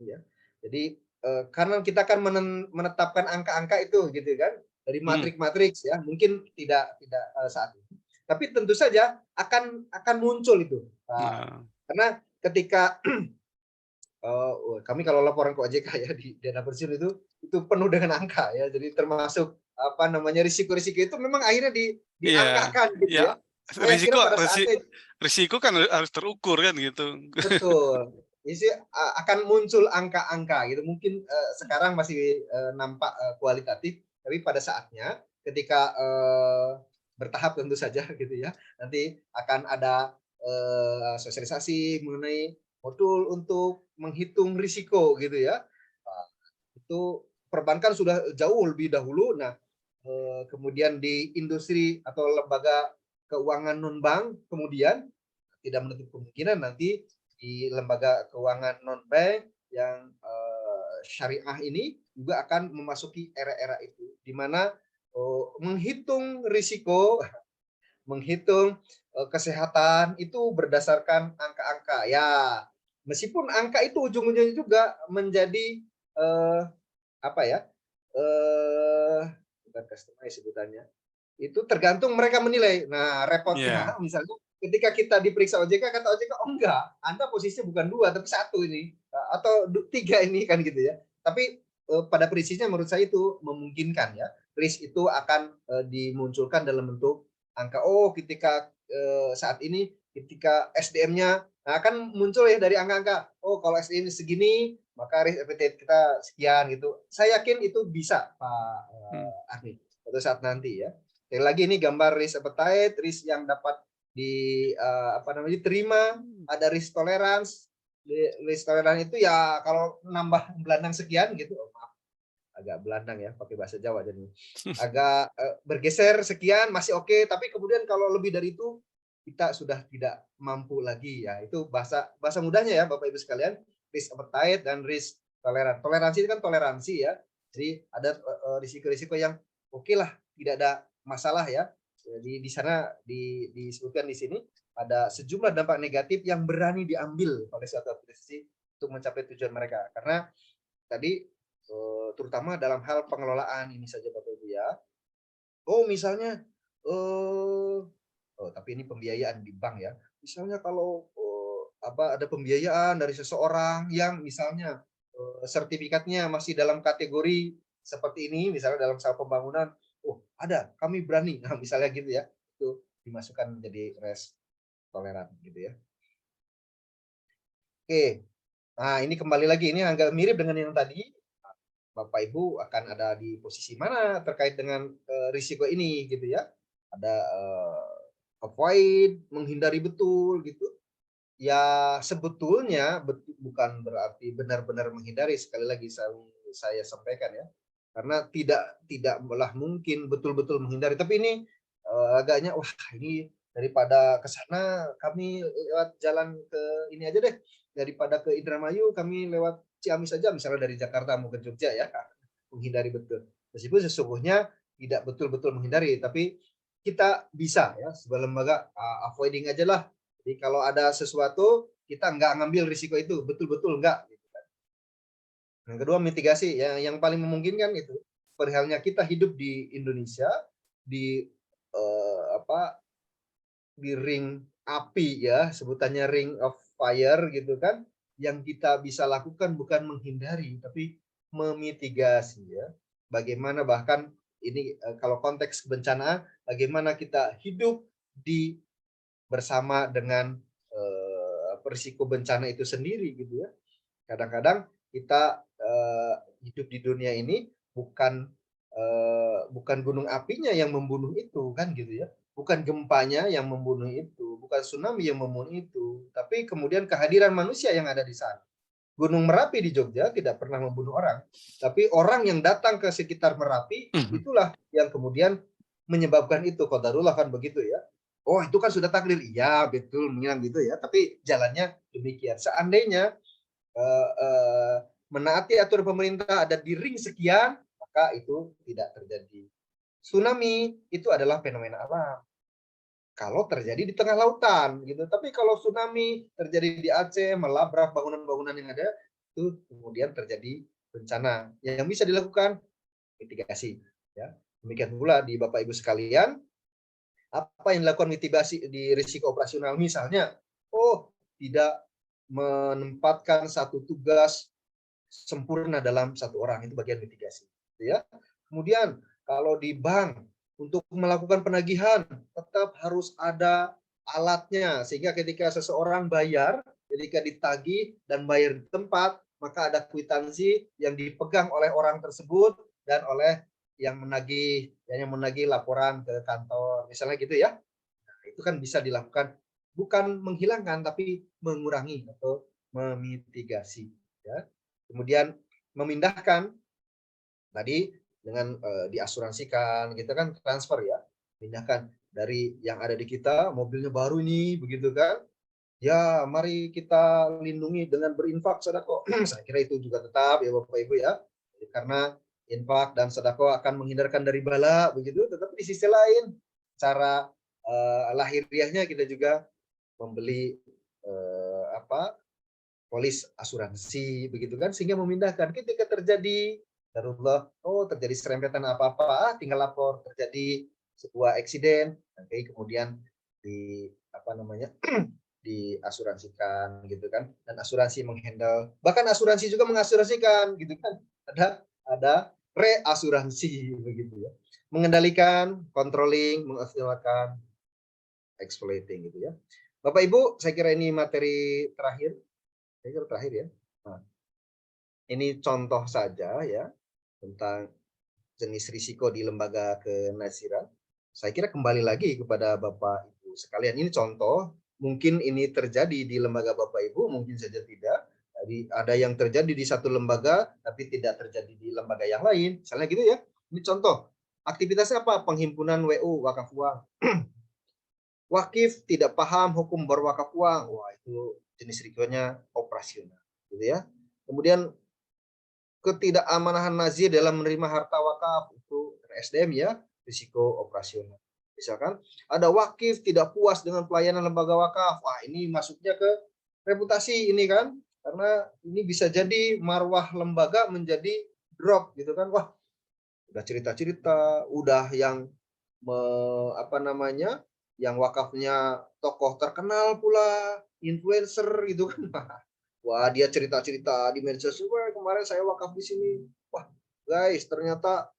ya. Jadi karena kita akan menetapkan angka-angka itu gitu kan, dari matriks ya, mungkin tidak saat ini, tapi tentu saja akan muncul itu Pak. Karena ketika kami kalau laporan ke OJK ya di dana pensiun itu penuh dengan angka ya, jadi termasuk risiko-risiko itu memang akhirnya diangkakan gitu ya. Risiko kan harus terukur kan gitu. Betul. Jadi akan muncul angka-angka gitu. Mungkin sekarang masih nampak kualitatif, tapi pada saatnya ketika bertahap tentu saja gitu ya, nanti akan ada sosialisasi mengenai modul untuk menghitung risiko gitu ya. Itu perbankan sudah jauh lebih dahulu. Nah, kemudian di industri atau lembaga keuangan non bank kemudian tidak menutup kemungkinan nanti di lembaga keuangan non bank yang syariah ini juga akan memasuki era-era itu, di mana menghitung risiko menghitung kesehatan itu berdasarkan angka-angka. Ya, meskipun angka itu ujung-ujungnya juga menjadi apa ya? Bukan customize sebutannya. Itu tergantung mereka menilai. Nah, repotnya misalnya ketika kita diperiksa OJK, kata OJK, oh enggak, Anda posisinya bukan 2 tapi 1 ini, atau 3 ini kan gitu ya. Tapi pada prinsipnya menurut saya itu memungkinkan ya. Risk itu akan dimunculkan dalam bentuk angka. Oh, ketika saat ini ketika SDM-nya akan muncul ya dari angka-angka. Oh, kalau SDM segini, maka risk appetite kita sekian gitu. Saya yakin itu bisa, Pak Arni, pada saat nanti ya. Sekali lagi ini gambar risk appetite, risk yang dapat diterima, ada risk tolerance. Risk tolerance itu ya kalau nambah gelandang sekian gitu, maaf, agak belandang ya pakai bahasa Jawa jadi agak bergeser sekian masih oke, tapi kemudian kalau lebih dari itu kita sudah tidak mampu lagi ya. Itu bahasa mudahnya ya Bapak Ibu sekalian, risk appetite dan risk tolerance. Toleransi itu kan toleransi ya. Jadi ada risiko-risiko yang oke lah, tidak ada masalah ya. Jadi di sana disebutkan di sini ada sejumlah dampak negatif yang berani diambil oleh suatu organisasi untuk mencapai tujuan mereka. Karena tadi terutama dalam hal pengelolaan ini saja Bapak Ibu ya. Oh misalnya tapi ini pembiayaan di bank ya. Misalnya kalau ada pembiayaan dari seseorang yang misalnya sertifikatnya masih dalam kategori seperti ini, misalnya dalam usaha pembangunan, oh ada, kami berani, nah misalnya gitu ya, itu dimasukkan menjadi risk toleran gitu ya. Oke, nah ini kembali lagi, ini agak mirip dengan yang tadi. Bapak Ibu akan ada di posisi mana terkait dengan risiko ini gitu ya. Ada avoid, menghindari betul gitu. Ya sebetulnya bukan berarti benar-benar menghindari, sekali lagi saya sampaikan ya. Karena tidaklah mungkin betul-betul menghindari, tapi ini agaknya wah ini daripada ke sana kami lewat jalan ke ini aja deh, daripada ke Indramayu kami lewat Ciamis saja, misalnya dari Jakarta mau ke Jogja ya, menghindari betul. Meskipun sesungguhnya tidak betul-betul menghindari, tapi kita bisa ya sebuah lembaga avoiding aja lah. Jadi kalau ada sesuatu kita nggak ngambil risiko itu, betul-betul enggak. Yang kedua mitigasi, yang paling memungkinkan itu perihalnya kita hidup di Indonesia di di ring api ya, sebutannya ring of fire gitu kan. Yang kita bisa lakukan bukan menghindari tapi memitigasi ya. Bagaimana bahkan ini kalau konteks kebencanaan, bagaimana kita hidup bersama dengan risiko bencana itu sendiri gitu ya. Kadang-kadang kita hidup di dunia ini bukan gunung apinya yang membunuh itu kan gitu ya, bukan gempanya yang membunuh itu, bukan tsunami yang membunuh itu, tapi kemudian kehadiran manusia yang ada di sana. Gunung Merapi di Jogja tidak pernah membunuh orang, tapi orang yang datang ke sekitar Merapi itulah yang kemudian menyebabkan itu. Qadarullah kan begitu ya. Oh itu kan sudah takdir, iya betul mengilang gitu ya, tapi jalannya demikian. Seandainya menaati aturan pemerintah ada di ring sekian, maka itu tidak terjadi. Tsunami itu adalah fenomena alam. Kalau terjadi di tengah lautan gitu, tapi kalau tsunami terjadi di Aceh melabrak bangunan-bangunan yang ada, itu kemudian terjadi bencana. Yang bisa dilakukan mitigasi ya. Demikian pula di Bapak Ibu sekalian, apa yang dilakukan mitigasi di risiko operasional, misalnya tidak menempatkan satu tugas sempurna dalam satu orang, itu bagian mitigasi ya. Kemudian kalau di bank untuk melakukan penagihan tetap harus ada alatnya, sehingga ketika seseorang bayar, ketika ditagih dan bayar di tempat, maka ada kwitansi yang dipegang oleh orang tersebut dan oleh yang menagih laporan ke kantor, misalnya gitu ya. Nah, itu kan bisa dilakukan, bukan menghilangkan tapi mengurangi atau memitigasi ya. Kemudian memindahkan tadi dengan diasuransikan gitu kan, transfer ya, pindahkan dari yang ada di kita, mobilnya baru ini begitu kan ya, mari kita lindungi dengan berinfak sedekah. Saya kira itu juga tetap ya Bapak Ibu ya, karena infak dan sedekah akan menghindarkan dari bala begitu. Tetapi di sisi lain cara lahiriahnya kita juga membeli polis asuransi begitu kan, sehingga memindahkan ketika terjadi darurat, terjadi serempetan apa-apa, tinggal lapor, terjadi sebuah eksiden, nanti kemudian diasuransikan gitu kan, dan asuransi menghandle, bahkan asuransi juga mengasuransikan gitu kan, ada reasuransi begitu ya, mengendalikan, controlling, mengoptimalkan, exploiting gitu ya. Bapak Ibu, saya kira ini materi terakhir. Saya kira terakhir ya. Nah, ini contoh saja ya tentang jenis risiko di lembaga kenaziran. Saya kira kembali lagi kepada Bapak Ibu sekalian. Ini contoh, mungkin ini terjadi di lembaga Bapak Ibu, mungkin saja tidak. Jadi ada yang terjadi di satu lembaga tapi tidak terjadi di lembaga yang lain. Misalnya gitu ya. Ini contoh. Aktivitasnya apa? Penghimpunan WU, wakaf uang. Wakif tidak paham hukum berwakaf uang. Wah, itu jenis risikonya operasional, gitu ya. Kemudian ketidakamanan nazir dalam menerima harta wakaf, itu SDM ya, risiko operasional. Misalkan ada wakif tidak puas dengan pelayanan lembaga wakaf. Wah, ini masuknya ke reputasi ini kan, karena ini bisa jadi marwah lembaga menjadi drop gitu kan. Wah, udah cerita-cerita, udah yang yang wakafnya tokoh terkenal pula, influencer gitu kan. Wah, dia cerita-cerita di media sosial, wah kemarin saya wakaf di sini. Wah, guys, ternyata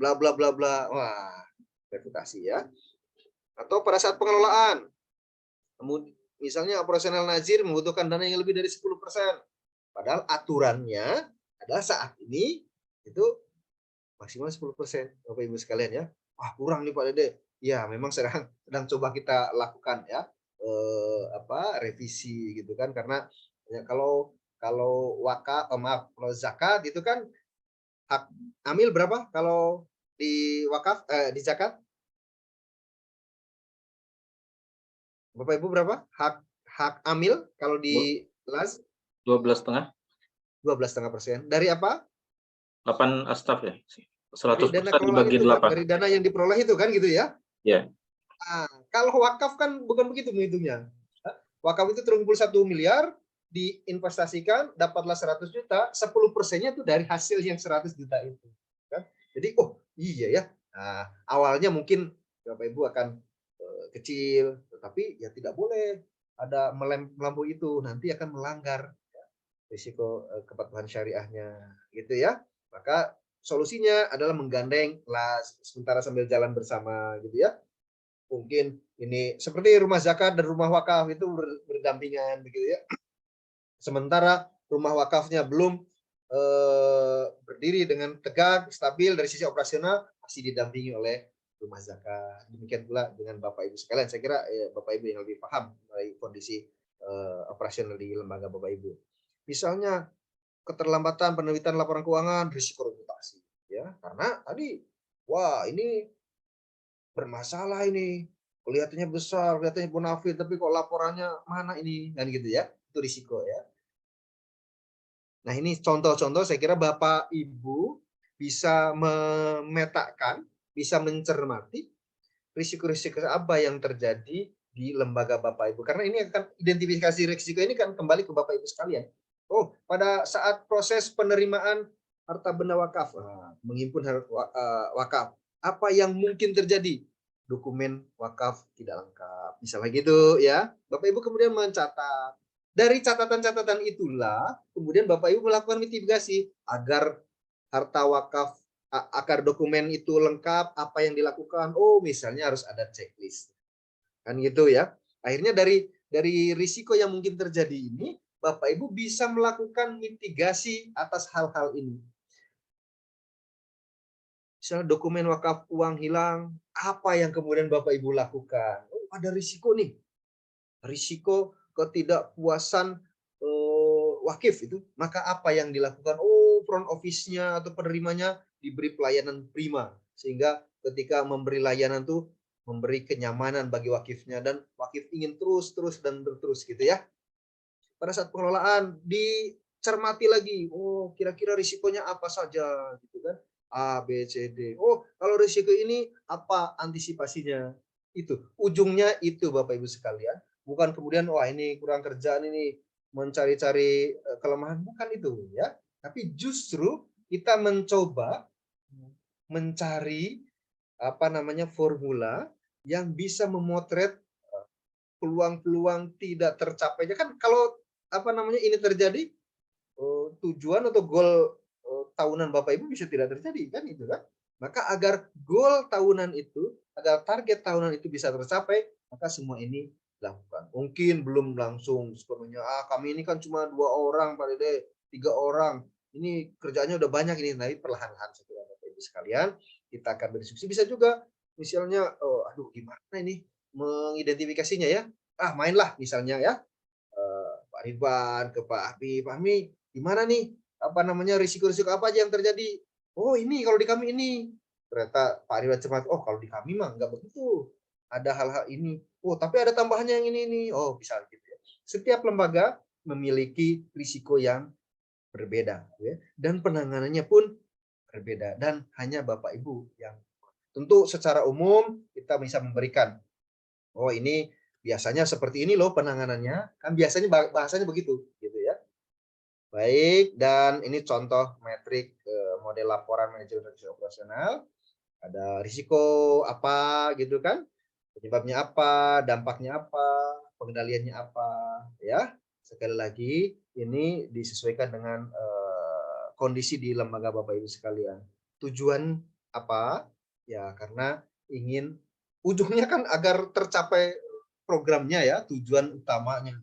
bla bla bla bla. Wah, reputasi ya. Atau pada saat pengelolaan. Misalnya operasional nazir membutuhkan dana yang lebih dari 10%. Padahal aturannya adalah saat ini itu maksimal 10%. Bapak Ibu sekalian ya. Wah, kurang nih Pak Dede. Ya, memang sedang coba kita lakukan ya, revisi gitu kan, karena ya, kalau kalau zakat itu kan hak amil berapa kalau di wakaf di zakat? Bapak Ibu berapa? Hak amil kalau di las 12,5. 12,5%. Dari apa? 8 astaf ya. Dari 100% dana kelolaan dibagi itu, 8. dari dana yang diperoleh itu kan gitu ya? Ya. Nah, kalau wakaf kan bukan begitu menghitungnya. Wakaf itu terkumpul 1 miliar, diinvestasikan, dapatlah 100 juta, 10%-nya itu dari hasil yang 100 juta itu. Kan? Jadi, oh iya ya. Nah, awalnya mungkin Bapak Ibu akan kecil, tetapi ya tidak boleh ada melampaui itu, nanti akan melanggar risiko kepatuhan syariahnya, gitu ya. Maka solusinya adalah menggandeng sementara sambil jalan bersama, gitu ya. Mungkin ini seperti rumah zakat dan rumah wakaf itu berdampingan, begitu ya. Sementara rumah wakafnya belum berdiri dengan tegak, stabil dari sisi operasional, masih didampingi oleh rumah zakat. Demikian pula dengan Bapak Ibu sekalian. Saya kira Bapak Ibu yang lebih paham mengenai kondisi operasional di lembaga Bapak Ibu. Misalnya keterlambatan penerbitan laporan keuangan, risiko reputasi, ya, karena tadi, wah ini bermasalah ini, kelihatannya besar, kelihatannya bonafit, tapi kok laporannya mana ini, kan gitu ya, itu risiko ya. Nah ini contoh-contoh, saya kira Bapak Ibu bisa memetakan, bisa mencermati risiko-risiko apa yang terjadi di lembaga Bapak Ibu, karena ini akan identifikasi risiko ini kan kembali ke Bapak Ibu sekalian. Oh, pada saat proses penerimaan harta benda wakaf, menghimpun wakaf, apa yang mungkin terjadi? Dokumen wakaf tidak lengkap, misalnya gitu ya. Bapak Ibu kemudian mencatat. Dari catatan-catatan itulah, kemudian Bapak Ibu melakukan mitigasi agar harta wakaf, agar dokumen itu lengkap, apa yang dilakukan. Oh, misalnya harus ada checklist. Kan gitu ya. Akhirnya dari risiko yang mungkin terjadi ini, Bapak Ibu bisa melakukan mitigasi atas hal-hal ini. Misalnya dokumen wakaf uang hilang, apa yang kemudian Bapak Ibu lakukan? Oh, ada risiko nih. Risiko ketidakpuasan wakif itu. Maka apa yang dilakukan? Oh, front office-nya atau penerimanya diberi pelayanan prima. Sehingga ketika memberi layanan tuh memberi kenyamanan bagi wakifnya, dan wakif ingin terus dan terus gitu ya. Pada saat pengelolaan dicermati lagi, oh kira-kira risikonya apa saja gitu kan, A, B, C, D. Oh kalau risiko ini apa antisipasinya, Itu ujungnya itu Bapak Ibu sekalian, bukan kemudian wah ini kurang kerjaan ini mencari-cari kelemahan, bukan itu ya. Tapi justru kita mencoba mencari formula yang bisa memotret peluang-peluang tidak tercapainya. Kan kalau ini terjadi, tujuan atau goal tahunan Bapak Ibu bisa tidak terjadi kan itu kan. Maka agar goal tahunan itu, agar target tahunan itu bisa tercapai, maka semua ini dilakukan. Mungkin belum langsung sepenuhnya, kami ini kan cuma 2 orang Pak Dede, 3 orang. Ini kerjaannya udah banyak ini, tapi perlahan-lahan setelah Bapak Ibu sekalian, kita akan berdiskusi. Bisa juga misalnya, aduh gimana ini mengidentifikasinya ya. Mainlah misalnya ya. Pak Ridwan ke Pak Ahmi, gimana nih? Risiko-risiko apa aja yang terjadi? Oh ini kalau di kami ini. Ternyata Pak Ridwan cepat, oh kalau di kami mah nggak begitu. Ada hal-hal ini. Oh tapi ada tambahannya yang ini. Oh bisa gitu ya. Setiap lembaga memiliki risiko yang berbeda. Ya. Dan penanganannya pun berbeda. Dan hanya Bapak Ibu yang tentu secara umum kita bisa memberikan. Oh ini biasanya seperti ini loh penanganannya. Kan biasanya bahasanya begitu. Gitu ya. Baik, dan ini contoh metrik model laporan manajemen risiko operasional. Ada risiko apa gitu kan, penyebabnya apa, dampaknya apa, pengendaliannya apa, ya. Sekali lagi, ini disesuaikan dengan kondisi di lembaga Bapak Ibu sekalian. Tujuan apa? Ya, karena ingin ujungnya kan agar tercapai programnya ya, tujuan utamanya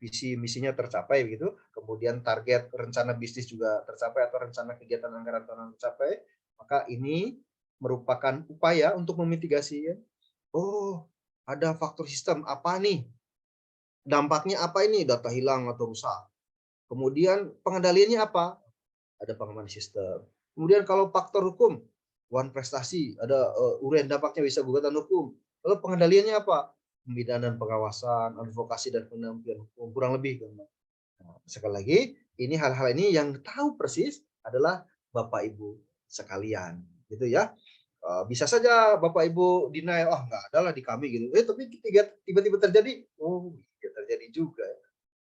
visi misinya tercapai begitu, kemudian target rencana bisnis juga tercapai atau rencana kegiatan anggaran tahunan tercapai, maka ini merupakan upaya untuk memitigasi ya. Oh, ada faktor sistem apa nih? Dampaknya apa ini? Data hilang atau rusak. Kemudian pengendaliannya apa? Ada pengaman sistem. Kemudian kalau faktor hukum, one prestasi, ada uraian dampaknya bisa gugatan hukum. Lalu pengendaliannya apa? Pembinaan dan pengawasan, advokasi dan pendampingan hukum, kurang lebih. Nah, sekali lagi, ini hal-hal ini yang tahu persis adalah Bapak Ibu sekalian, gitu ya. Bisa saja Bapak Ibu deny, nggak ada lah di kami gitu. Tapi tiba-tiba terjadi, terjadi juga.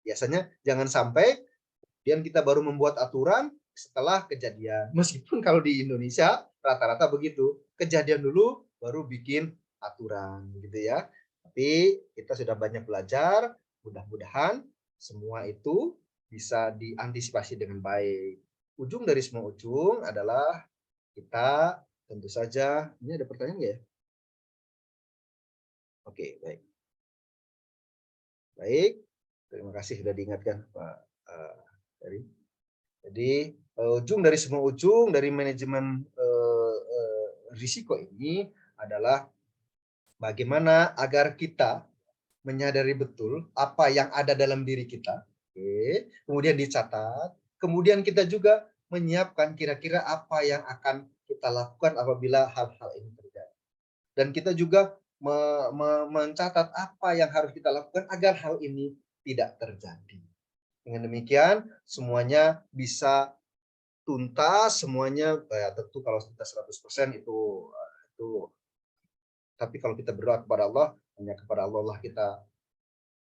Biasanya jangan sampai kemudian kita baru membuat aturan setelah kejadian. Meskipun kalau di Indonesia rata-rata begitu, kejadian dulu baru bikin aturan, gitu ya. Tapi kita sudah banyak belajar, mudah-mudahan semua itu bisa diantisipasi dengan baik. Ujung dari semua ujung adalah kita tentu saja, ini ada pertanyaan nggak ya? Oke, baik. Baik, terima kasih sudah diingatkan Pak Heri. Jadi ujung dari semua ujung dari manajemen risiko ini adalah bagaimana agar kita menyadari betul apa yang ada dalam diri kita, kemudian dicatat, kemudian kita juga menyiapkan kira-kira apa yang akan kita lakukan apabila hal-hal ini terjadi. Dan kita juga mencatat apa yang harus kita lakukan agar hal ini tidak terjadi. Dengan demikian, semuanya bisa tuntas, semuanya tentu kalau kita 100% itu. Tapi kalau kita berdoa kepada Allah, hanya kepada Allah lah kita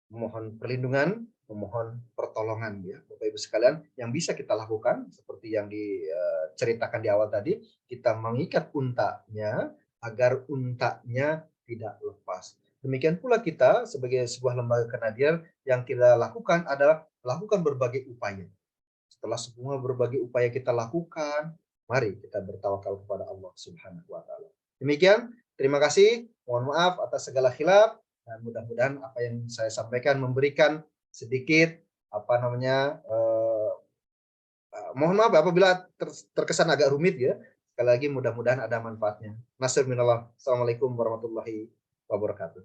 memohon perlindungan, memohon pertolongan ya, Bapak Ibu sekalian. Yang bisa kita lakukan seperti yang diceritakan di awal tadi, kita mengikat untanya agar untanya tidak lepas. Demikian pula kita sebagai sebuah lembaga kenadian yang kita lakukan adalah melakukan berbagai upaya. Setelah semua berbagai upaya kita lakukan, mari kita bertawakal kepada Allah Subhanahu wa taala. Demikian, terima kasih. Mohon maaf atas segala khilaf dan mudah-mudahan apa yang saya sampaikan memberikan sedikit mohon maaf apabila terkesan agak rumit ya. Sekali lagi mudah-mudahan ada manfaatnya. Nasr minallah. Assalamualaikum warahmatullahi wabarakatuh.